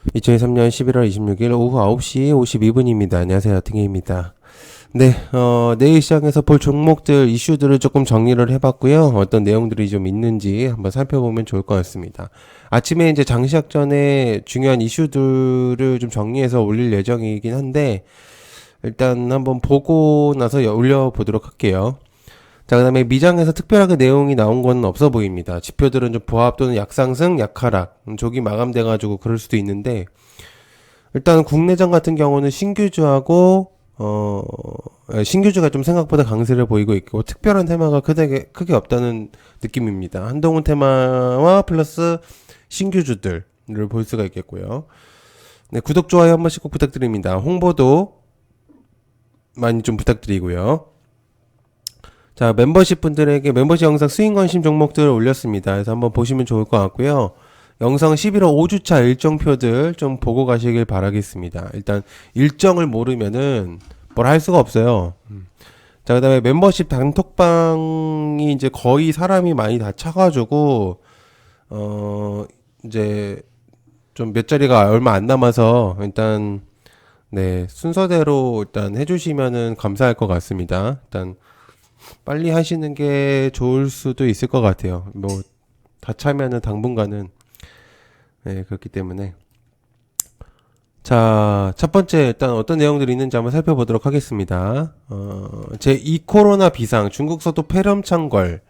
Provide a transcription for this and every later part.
2023년 11월 26일 오후 9시 52분입니다. 안녕하세요. 팅해입니다. 네, 내일 시장에서 볼 종목들, 이슈들을 조금 정리를 해봤고요. 어떤 내용들이 좀 있는지 한번 살펴보면 좋을 것 같습니다. 아침에 이제 장시작 전에 중요한 이슈들을 좀 정리해서 올릴 예정이긴 한데, 일단 한번 보고 나서 올려보도록 할게요. 자, 그 다음에 미장에서 특별하게 내용이 나온 건 없어 보입니다. 지표들은 좀 보합 또는 약상승, 약하락, 조기 마감돼가지고 그럴 수도 있는데, 일단 국내장 같은 경우는 신규주가 좀 생각보다 강세를 보이고 있고, 특별한 테마가 크게 없다는 느낌입니다. 한동훈 테마와 플러스 신규주들을 볼 수가 있겠고요. 네, 구독, 좋아요 한 번씩 꼭 부탁드립니다. 홍보도 많이 좀 부탁드리고요. 자, 멤버십 분들에게 멤버십 영상 스윙 관심 종목들을 올렸습니다. 그래서 한번 보시면 좋을 것 같고요. 영상 11월 5주차 일정표들 좀 보고 가시길 바라겠습니다. 일단 일정을 모르면은 뭘 할 수가 없어요. 자, 그 다음에 멤버십 단톡방이 이제 거의 사람이 많이 다 차가지고 이제 좀 몇 자리가 얼마 안 남아서 일단 네, 순서대로 일단 해주시면은 감사할 것 같습니다. 일단 빨리 하시는 게 좋을 수도 있을 것 같아요. 뭐 다 차면은 당분간은 네, 그렇기 때문에 자, 첫 번째 일단 어떤 내용들이 있는지 한번 살펴보도록 하겠습니다. 제2 코로나 비상, 중국 서도 폐렴창궐,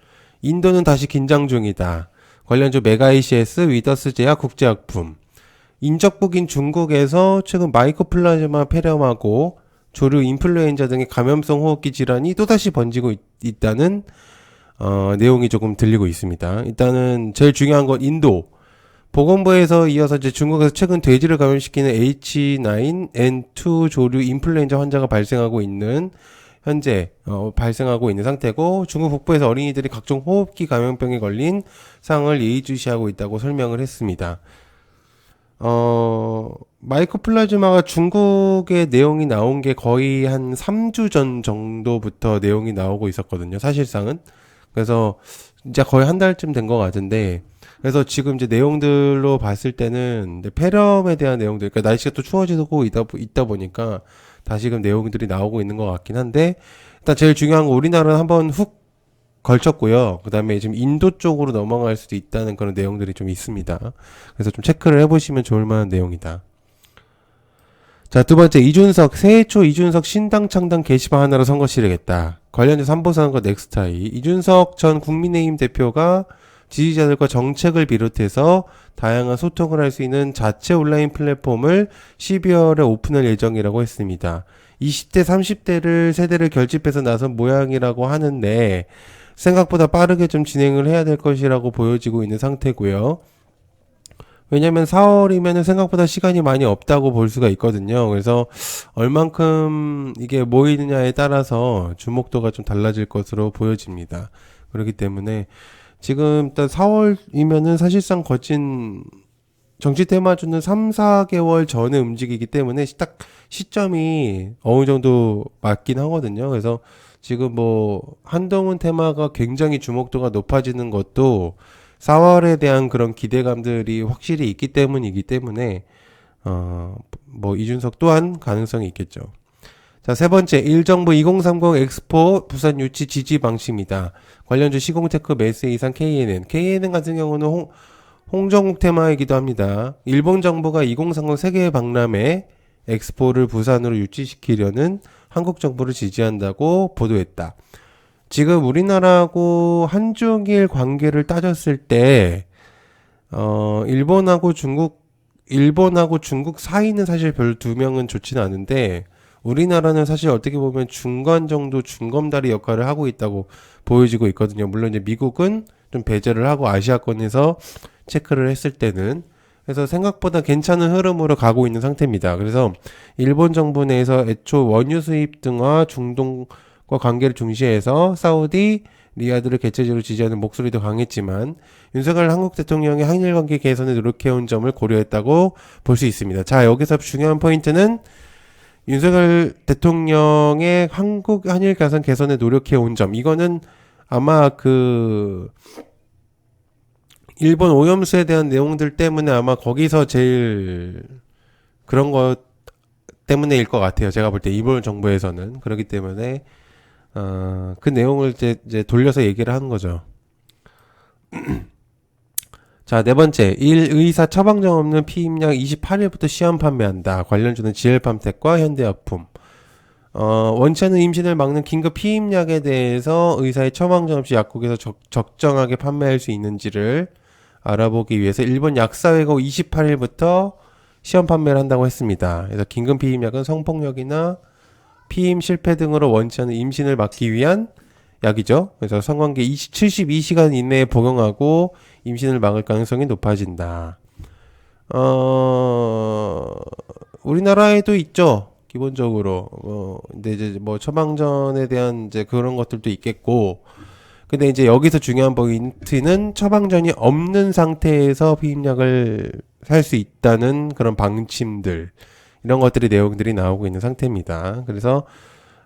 인도는 다시 긴장 중이다. 관련주 메가 ECS, 위더스 제약 국제약품, 인적북인 중국에서 최근 마이코플라즈마 폐렴하고 조류 인플루엔자 등의 감염성 호흡기 질환이 또다시 번지고 있다는 내용이 조금 들리고 있습니다. 일단은 제일 중요한 건 인도. 보건부에서 이어서 이제 중국에서 최근 돼지를 감염시키는 H9N2 조류 인플루엔자 환자가 현재 발생하고 있는 상태고, 중국 북부에서 어린이들이 각종 호흡기 감염병에 걸린 상황을 예의주시하고 있다고 설명을 했습니다. 마이코플라즈마가 중국의 내용이 나온 게 거의 한 3주 전 정도부터 내용이 나오고 있었거든요. 사실상은. 그래서 진짜 거의 한 달쯤 된 것 같은데, 그래서 지금 이제 내용들로 봤을 때는 폐렴에 대한 내용들, 그러니까 날씨가 또 추워지고 있다 보니까 다시금 내용들이 나오고 있는 것 같긴 한데, 일단 제일 중요한 건 우리나라는 한번 훅 걸쳤고요. 그 다음에 지금 인도 쪽으로 넘어갈 수도 있다는 그런 내용들이 좀 있습니다. 그래서 좀 체크를 해보시면 좋을 만한 내용이다. 자, 두 번째, 새해 초 이준석 신당 창당 게시판 하나로 선거 치르겠다. 관련해서 한보선거 넥스타이. 이준석 전 국민의힘 대표가 지지자들과 정책을 비롯해서 다양한 소통을 할 수 있는 자체 온라인 플랫폼을 12월에 오픈할 예정이라고 했습니다. 20대, 30대를 세대를 결집해서 나선 모양이라고 하는데 생각보다 빠르게 좀 진행을 해야 될 것이라고 보여지고 있는 상태고요. 왜냐면 4월이면 생각보다 시간이 많이 없다고 볼 수가 있거든요. 그래서 얼만큼 이게 모이느냐에 따라서 주목도가 좀 달라질 것으로 보여집니다. 그렇기 때문에 지금 일단 4월이면은 사실상 거진 정치 테마주는 3, 4개월 전에 움직이기 때문에 딱 시점이 어느 정도 맞긴 하거든요. 그래서 지금 뭐 한동훈 테마가 굉장히 주목도가 높아지는 것도 4월에 대한 그런 기대감들이 확실히 있기 때문이기 때문에 뭐 이준석 또한 가능성이 있겠죠. 자, 세 번째, 일정부 2030 엑스포 부산 유치 지지 방침이다. 관련주 시공테크 매스 이상 KNN 같은 경우는 홍정욱 테마이기도 합니다. 일본 정부가 2030 세계 박람회 엑스포를 부산으로 유치시키려는 한국 정부를 지지한다고 보도했다. 지금 우리나라하고 한중일 관계를 따졌을 때, 일본하고 중국 사이는 사실 별 두 명은 좋지는 않은데, 우리나라는 사실 어떻게 보면 중간 정도 중검다리 역할을 하고 있다고 보여지고 있거든요. 물론 이제 미국은 좀 배제를 하고 아시아권에서 체크를 했을 때는. 그래서 생각보다 괜찮은 흐름으로 가고 있는 상태입니다. 그래서 일본 정부 내에서 애초 원유 수입 등과 중동과 관계를 중시해서 사우디, 리야드를 개최지로 지지하는 목소리도 강했지만 윤석열 한국 대통령의 한일 관계 개선에 노력해온 점을 고려했다고 볼 수 있습니다. 자, 여기서 중요한 포인트는 윤석열 대통령의 한국 한일 가선 개선에 노력해온 점. 이거는 아마 일본 오염수에 대한 내용들 때문에 아마 거기서 제일 그런 것 때문에일 것 같아요. 제가 볼 때 일본 정부에서는 그렇기 때문에 그 내용을 이제 돌려서 얘기를 하는 거죠. 자, 네 번째. 1. 의사 처방전 없는 피임약 28일부터 시험 판매한다. 관련주는 GL팜텍과 현대약품. 원치 않는 임신을 막는 긴급 피임약에 대해서 의사의 처방전 없이 약국에서 적정하게 판매할 수 있는지를 알아보기 위해서 일본 약사회가 28일부터 시험 판매를 한다고 했습니다. 그래서 긴급 피임약은 성폭력이나 피임 실패 등으로 원치 않는 임신을 막기 위한 약이죠. 그래서 성관계 72시간 이내에 복용하고 임신을 막을 가능성이 높아진다. 우리나라에도 있죠. 기본적으로. 근데 이제 뭐 처방전에 대한 이제 그런 것들도 있겠고. 근데 이제 여기서 중요한 포인트는 처방전이 없는 상태에서 피임약을 살 수 있다는 그런 방침들. 이런 것들이 내용들이 나오고 있는 상태입니다. 그래서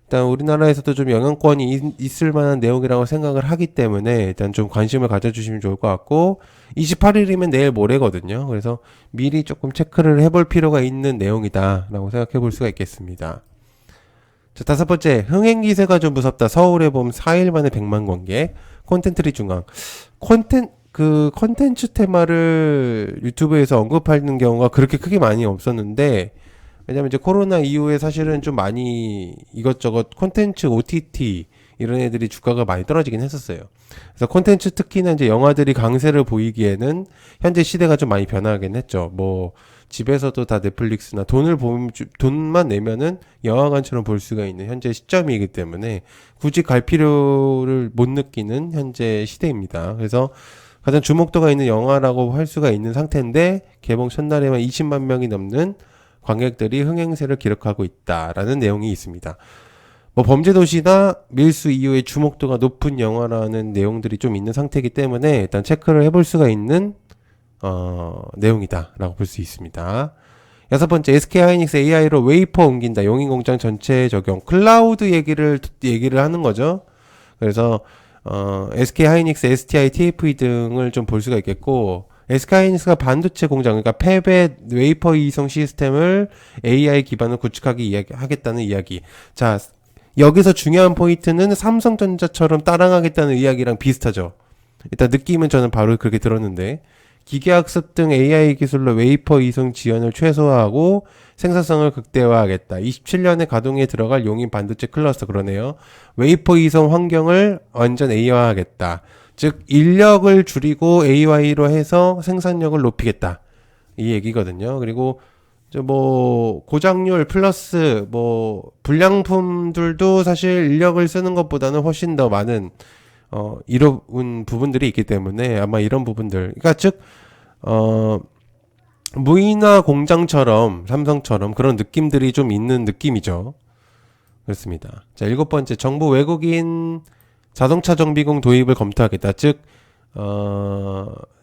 일단 우리나라에서도 좀 영향권이 있을 만한 내용이라고 생각을 하기 때문에 일단 좀 관심을 가져주시면 좋을 것 같고 28일이면 내일 모레거든요. 그래서 미리 조금 체크를 해볼 필요가 있는 내용이다 라고 생각해 볼 수가 있겠습니다. 자, 다섯 번째, 흥행기세가 좀 무섭다. 서울에 보면 4일 만에 100만 관객. 콘텐츠리 중앙. 콘텐츠 테마를 유튜브에서 언급하는 경우가 그렇게 크게 많이 없었는데, 왜냐면 이제 코로나 이후에 사실은 좀 많이 이것저것 콘텐츠, OTT, 이런 애들이 주가가 많이 떨어지긴 했었어요. 그래서 콘텐츠 특히나 이제 영화들이 강세를 보이기에는 현재 시대가 좀 많이 변하긴 했죠. 뭐, 집에서도 다 넷플릭스나 돈만 내면은 영화관처럼 볼 수가 있는 현재 시점이기 때문에 굳이 갈 필요를 못 느끼는 현재 시대입니다. 그래서 가장 주목도가 있는 영화라고 할 수가 있는 상태인데 개봉 첫날에만 20만 명이 넘는 관객들이 흥행세를 기록하고 있다라는 내용이 있습니다. 뭐 범죄도시나 밀수 이후에 주목도가 높은 영화라는 내용들이 좀 있는 상태이기 때문에 일단 체크를 해볼 수가 있는 내용이다라고 볼 수 있습니다. 여섯 번째, SK하이닉스 AI로 웨이퍼 옮긴다. 용인공장 전체 적용. 클라우드 얘기를 하는 거죠. 그래서 SK하이닉스, STI, TFE 등을 좀 볼 수가 있겠고, SK하이닉스가 반도체 공장, 그러니까 팹의 웨이퍼 이송 시스템을 AI 기반으로 구축하기 하겠다는 이야기. 자, 여기서 중요한 포인트는 삼성전자처럼 따라가겠다는 이야기랑 비슷하죠. 일단 느낌은 저는 바로 그렇게 들었는데, 기계학습 등 AI 기술로 웨이퍼 이송 지연을 최소화하고 생산성을 극대화하겠다. 27년에 가동에 들어갈 용인 반도체 클러스터 그러네요. 웨이퍼 이송 환경을 완전 AI화하겠다. 즉 인력을 줄이고 AI로 해서 생산력을 높이겠다. 이 얘기거든요. 그리고 뭐 고장률 플러스 뭐 불량품들도 사실 인력을 쓰는 것보다는 훨씬 더 많은 이런 부분들이 있기 때문에 아마 이런 부분들, 그러니까 즉, 무인화 공장처럼, 삼성처럼 그런 느낌들이 좀 있는 느낌이죠. 그렇습니다. 자, 일곱 번째, 정부 외국인 자동차 정비공 도입을 검토하겠다. 즉,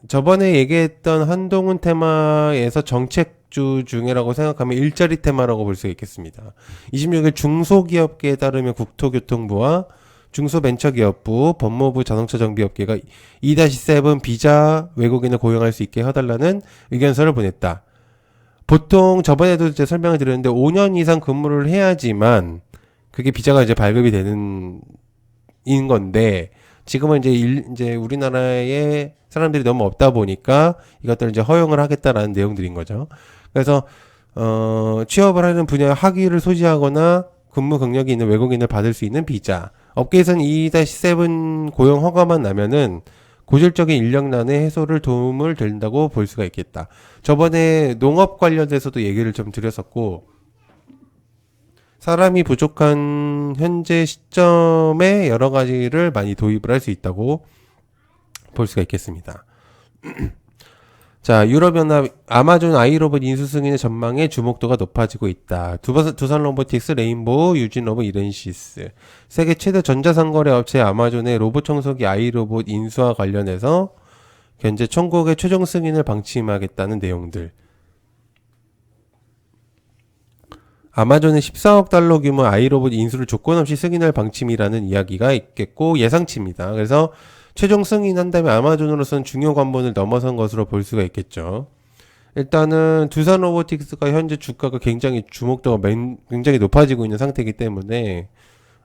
저번에 얘기했던 한동훈 테마에서 정책주 중에라고 생각하면 일자리 테마라고 볼 수 있겠습니다. 26일 중소기업계에 따르면 국토교통부와 중소벤처기업부, 법무부 자동차정비업계가 2-7 비자 외국인을 고용할 수 있게 해달라는 의견서를 보냈다. 보통 저번에도 이제 설명을 드렸는데 5년 이상 근무를 해야지만 그게 비자가 이제 발급이 되는 건데 지금은 이제 우리나라에 사람들이 너무 없다 보니까 이것들을 이제 허용을 하겠다라는 내용들인 거죠. 그래서 취업을 하는 분야 학위를 소지하거나 근무 경력이 있는 외국인을 받을 수 있는 비자. 업계에서는 2-7 고용 허가만 나면은 고질적인 인력난의 해소를 도움을 된다고 볼 수가 있겠다. 저번에 농업 관련돼서도 얘기를 좀 드렸었고, 사람이 부족한 현재 시점에 여러 가지를 많이 도입을 할 수 있다고 볼 수가 있겠습니다. 자, 유럽연합 아마존 아이로봇 인수 승인의 전망에 주목도가 높아지고 있다. 두산 로보틱스, 레인보우, 유진로봇, 이렌시스. 세계 최대 전자상거래 업체 아마존의 로봇 청소기 아이로봇 인수와 관련해서 현재 천국의 최종 승인을 방침하겠다는 내용들. 아마존의 14억 달러 규모 아이로봇 인수를 조건 없이 승인할 방침이라는 이야기가 있겠고 예상치입니다. 그래서 최종 승인한 다음에 아마존으로서는 중요 관문을 넘어선 것으로 볼 수가 있겠죠. 일단은 두산 로보틱스가 현재 주가가 굉장히 주목도가 굉장히 높아지고 있는 상태이기 때문에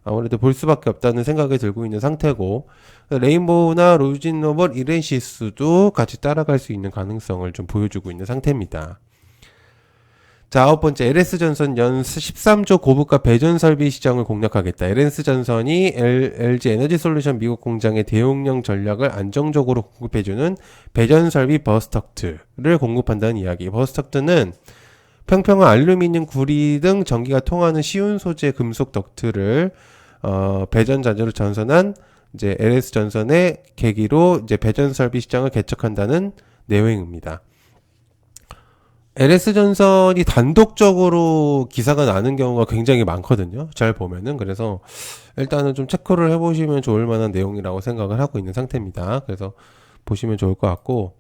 아무래도 볼 수밖에 없다는 생각이 들고 있는 상태고, 레인보우나 로진로봇 이렌시스도 같이 따라갈 수 있는 가능성을 좀 보여주고 있는 상태입니다. 자, 아홉 번째, LS전선 연 13조 고부가 배전 설비 시장을 공략하겠다. LS전선이 LG 에너지솔루션 미국 공장의 대용량 전략을 안정적으로 공급해주는 배전 설비 버스덕트를 공급한다는 이야기. 버스덕트는 평평한 알루미늄 구리 등 전기가 통하는 쉬운 소재 금속 덕트를 배전 자재로 전선한 이제 LS전선의 계기로 이제 배전 설비 시장을 개척한다는 내용입니다. LS전선이 단독적으로 기사가 나는 경우가 굉장히 많거든요. 잘 보면은. 그래서 일단은 좀 체크를 해보시면 좋을 만한 내용이라고 생각을 하고 있는 상태입니다. 그래서 보시면 좋을 것 같고.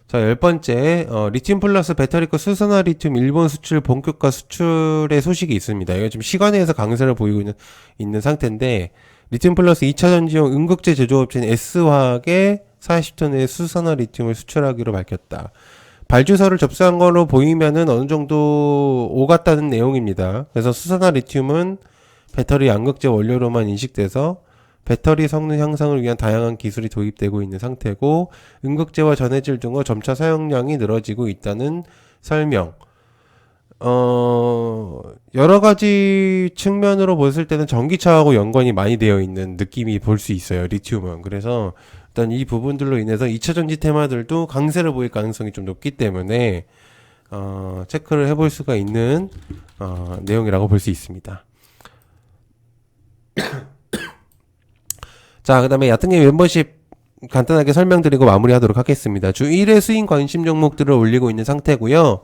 자, 열 번째, 리튬 플러스 배터리급 수산화 리튬 일본 수출 본격화 수출의 소식이 있습니다. 이거 지금 시간에서 강세를 보이고 있는 상태인데, 리튬 플러스 2차 전지용 음극재 제조업체인 S화학에 40톤의 수산화 리튬을 수출하기로 밝혔다. 발주서를 접수한 걸로 보이면은 어느 정도 오갔다는 내용입니다. 그래서 수산화 리튬은 배터리 양극재 원료로만 인식돼서 배터리 성능 향상을 위한 다양한 기술이 도입되고 있는 상태고, 음극재와 전해질 등의 점차 사용량이 늘어지고 있다는 설명. 여러 가지 측면으로 봤을 때는 전기차하고 연관이 많이 되어 있는 느낌이 볼 수 있어요, 리튬은. 그래서 일단 이 부분들로 인해서 2차전지 테마들도 강세를 보일 가능성이 좀 높기 때문에 체크를 해볼 수가 있는 내용이라고 볼 수 있습니다. 자, 그 다음에 야트님 멤버십 간단하게 설명드리고 마무리하도록 하겠습니다. 주 1회 수익 관심 종목들을 올리고 있는 상태고요.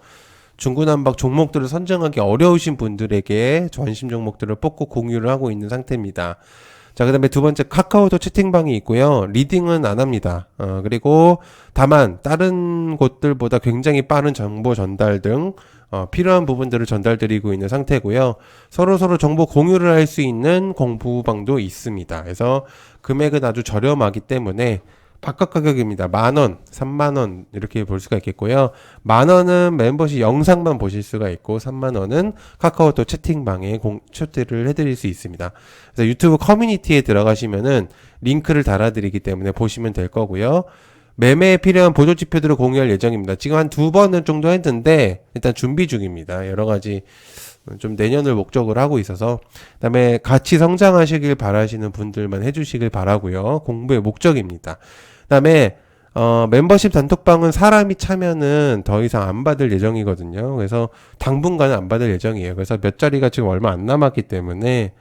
중구난박 종목들을 선정하기 어려우신 분들에게 관심 종목들을 뽑고 공유를 하고 있는 상태입니다. 자, 그 다음에 두 번째 카카오톡 채팅방이 있고요. 리딩은 안 합니다. 그리고 다만 다른 곳들보다 굉장히 빠른 정보 전달 등 필요한 부분들을 전달드리고 있는 상태고요. 서로 정보 공유를 할 수 있는 공부방도 있습니다. 그래서 금액은 아주 저렴하기 때문에 바깥 가격입니다. 10,000원, 30,000원 이렇게 볼 수가 있겠고요. 10,000원은 멤버십 영상만 보실 수가 있고 30,000원은 카카오톡 채팅방에 초대를 해드릴 수 있습니다. 그래서 유튜브 커뮤니티에 들어가시면은 링크를 달아드리기 때문에 보시면 될 거고요. 매매에 필요한 보조지표들을 공유할 예정입니다. 지금 한 2번 정도 했는데 일단 준비 중입니다. 여러 가지 좀 내년을 목적으로 하고 있어서, 그다음에 같이 성장하시길 바라시는 분들만 해주시길 바라고요. 공부의 목적입니다. 그다음에 멤버십 단톡방은 사람이 차면은 더 이상 안 받을 예정이거든요. 그래서 당분간은 안 받을 예정이에요. 그래서 몇 자리가 지금 얼마 안 남았기 때문에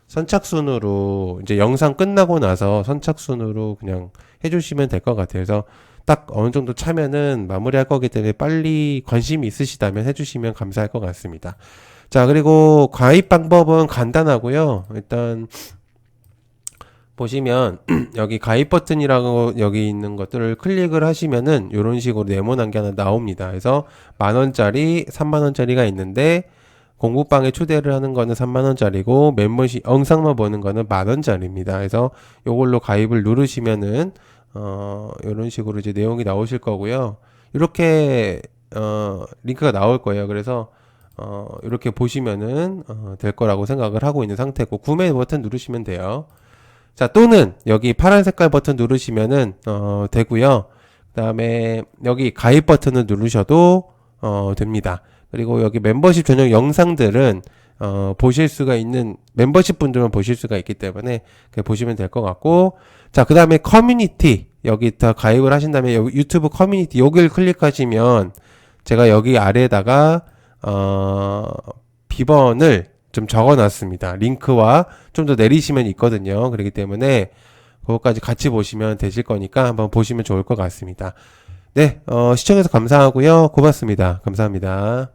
선착순으로 이제 영상 끝나고 나서 선착순으로 그냥 해주시면 될 것 같아요. 그래서 딱 어느 정도 차면은 마무리할 거기 때문에 빨리 관심이 있으시다면 해주시면 감사할 것 같습니다. 자, 그리고 가입 방법은 간단하고요. 일단 보시면 여기 가입 버튼이라고 여기 있는 것들을 클릭을 하시면은 이런 식으로 네모난 게 하나 나옵니다. 그래서 10,000원짜리, 30,000원짜리가 있는데 공부방에 초대를 하는 거는 30,000원짜리고 멤버십 영상만 보는 거는 10,000원짜리입니다. 그래서 요걸로 가입을 누르시면은 이런 식으로 이제 내용이 나오실 거고요. 이렇게 링크가 나올 거예요. 그래서 이렇게 보시면은 될 거라고 생각을 하고 있는 상태고, 구매 버튼 누르시면 돼요. 자, 또는 여기 파란 색깔 버튼 누르시면은 되고요. 그다음에 여기 가입 버튼을 누르셔도 됩니다. 그리고 여기 멤버십 전용 영상들은 보실 수가 있는 멤버십 분들만 보실 수가 있기 때문에 보시면 될 것 같고, 자, 그 다음에 커뮤니티 여기 다 가입을 하신 다음에 여기 유튜브 커뮤니티 여기를 클릭하시면 제가 여기 아래에다가 비번을 좀 적어놨습니다. 링크와 좀 더 내리시면 있거든요. 그렇기 때문에 그것까지 같이 보시면 되실 거니까 한번 보시면 좋을 것 같습니다. 네, 시청해서 감사하고요. 고맙습니다. 감사합니다.